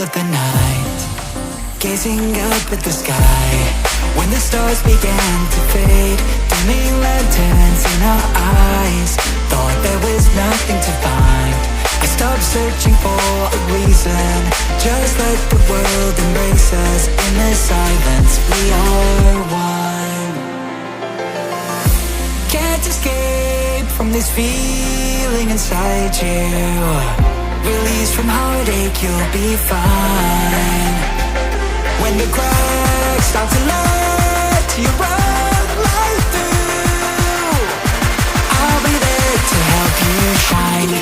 still of the night, gazing up at the sky, when the stars began to fade, dimming lanterns in our eyes, thought there was nothing to find. I stopped searching for a reason, just let the world embrace us. In the silence we are one. Can't escape from this feeling inside you. Release from heartache, you'll be fine. When the cracks start to let you run right through, I'll be there to help you shine.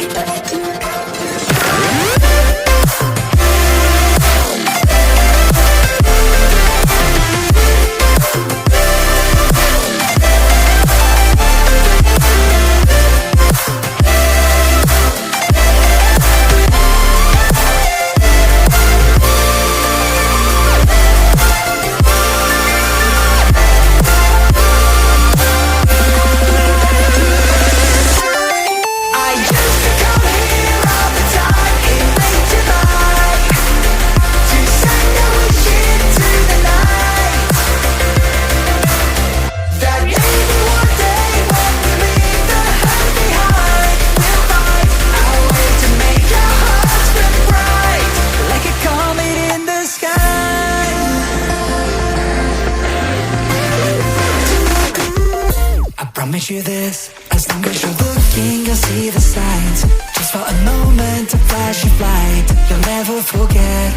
You this, as long as you're looking, you'll see the signs. Just for a moment, a flash of light, you'll never forget.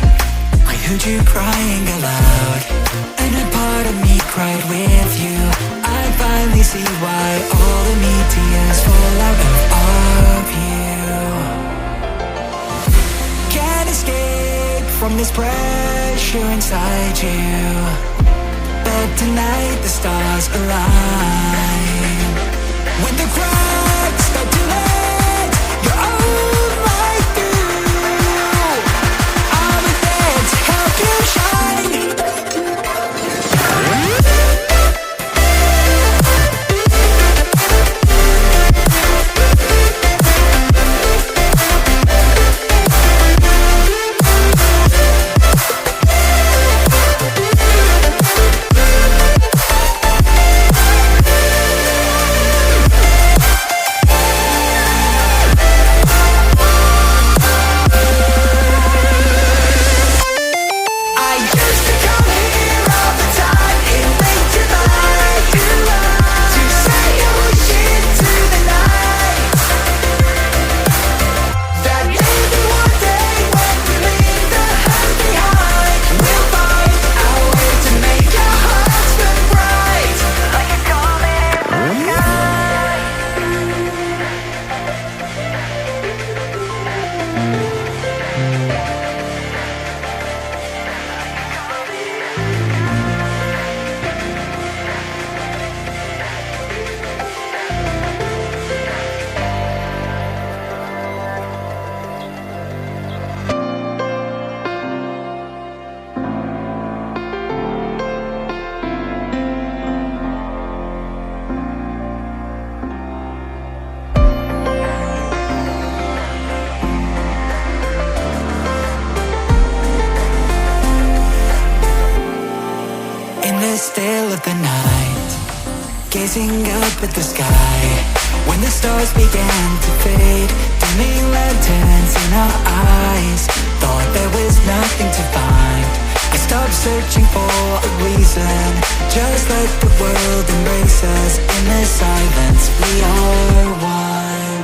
I heard you crying aloud, and a part of me cried with you. I finally see why all the meteors fall out of you. Can't escape from this pressure inside you, but tonight the stars align. When the cracks start to let your own light through, I'll be there to help you shine. Still of the night, gazing up at the sky, when the stars began to fade, dimming lanterns in our eyes, thought there was nothing to find. I stopped searching for a reason, just let the world embrace us. In the silence we are one.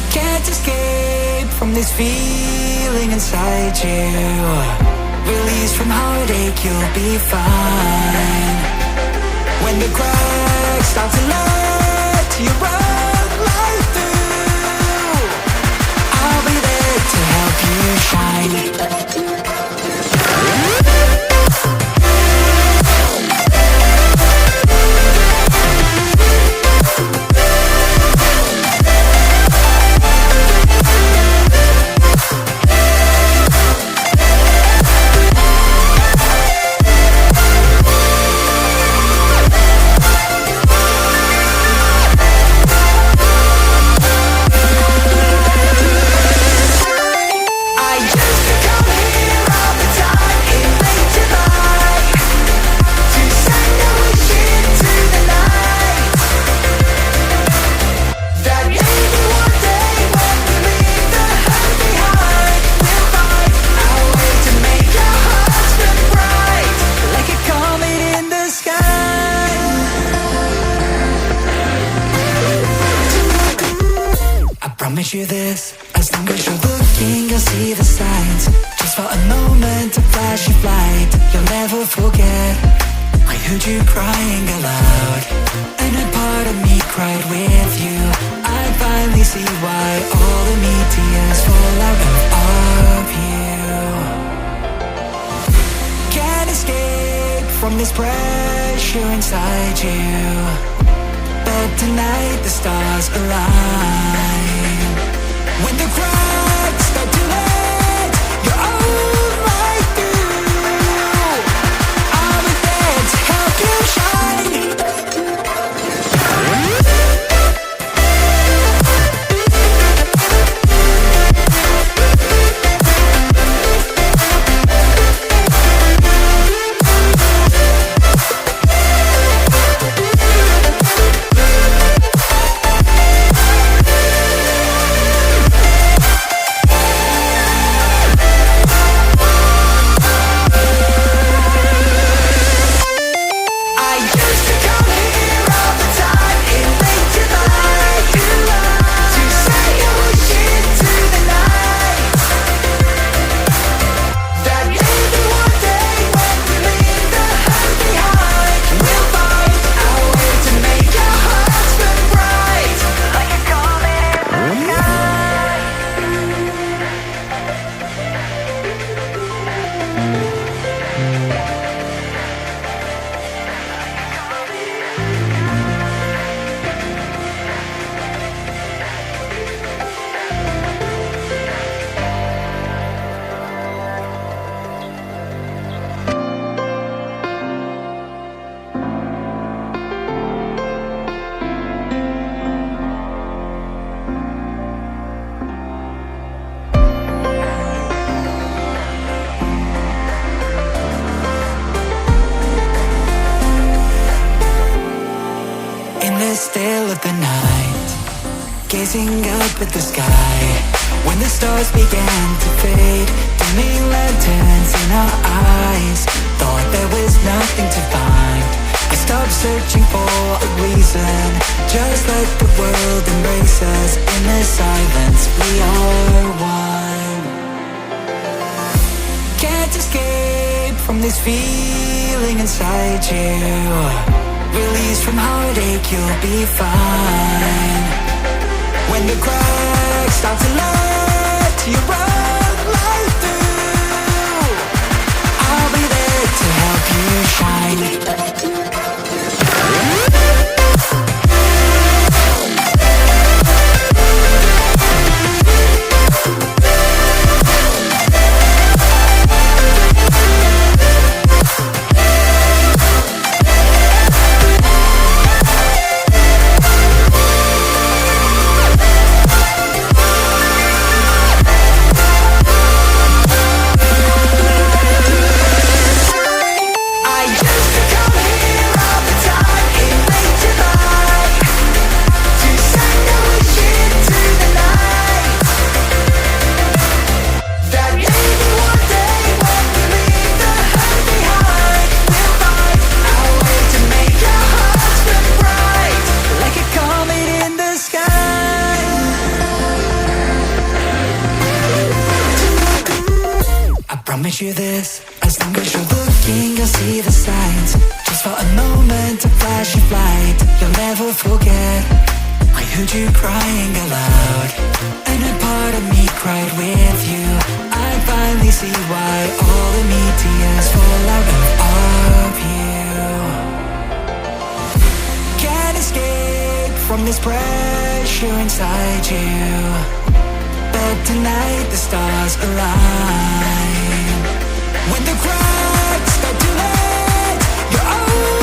Can't escape from this feeling inside you. Release from heartache, you'll be fine. When the cracks start to let you run right through, I'll be there to help you shine. promise you this, as long as you're looking, you'll see the signs. Just for a moment, a flash of light, you'll never forget. I heard you crying aloud, and a part of me cried with you. I finally see why all the meteors fall out of you. Can't escape from this pressure inside you, but tonight the stars align. When the cracks start to let your own light through, I'll be there to help you shine. Still of the night, gazing up at the sky, when the stars began to fade, dimming lanterns in our eyes. Thought there was nothing to find. I stopped searching for a reason. Just let the world embrace us. In the silence we are one. Can't escape from this feeling inside you. Release from heartache, you'll be fine. When the cracks start to let you run right through, I'll be there to help you shine. Promise you this, as long as you're looking, you'll see the signs. Just for a moment, a flash of light, you'll never forget. I heard you crying aloud, and a part of me cried with you. I finally see why all the meteors fall out of you. Can't escape from this pressure inside you, but tonight the stars align. When the cracks start to let your own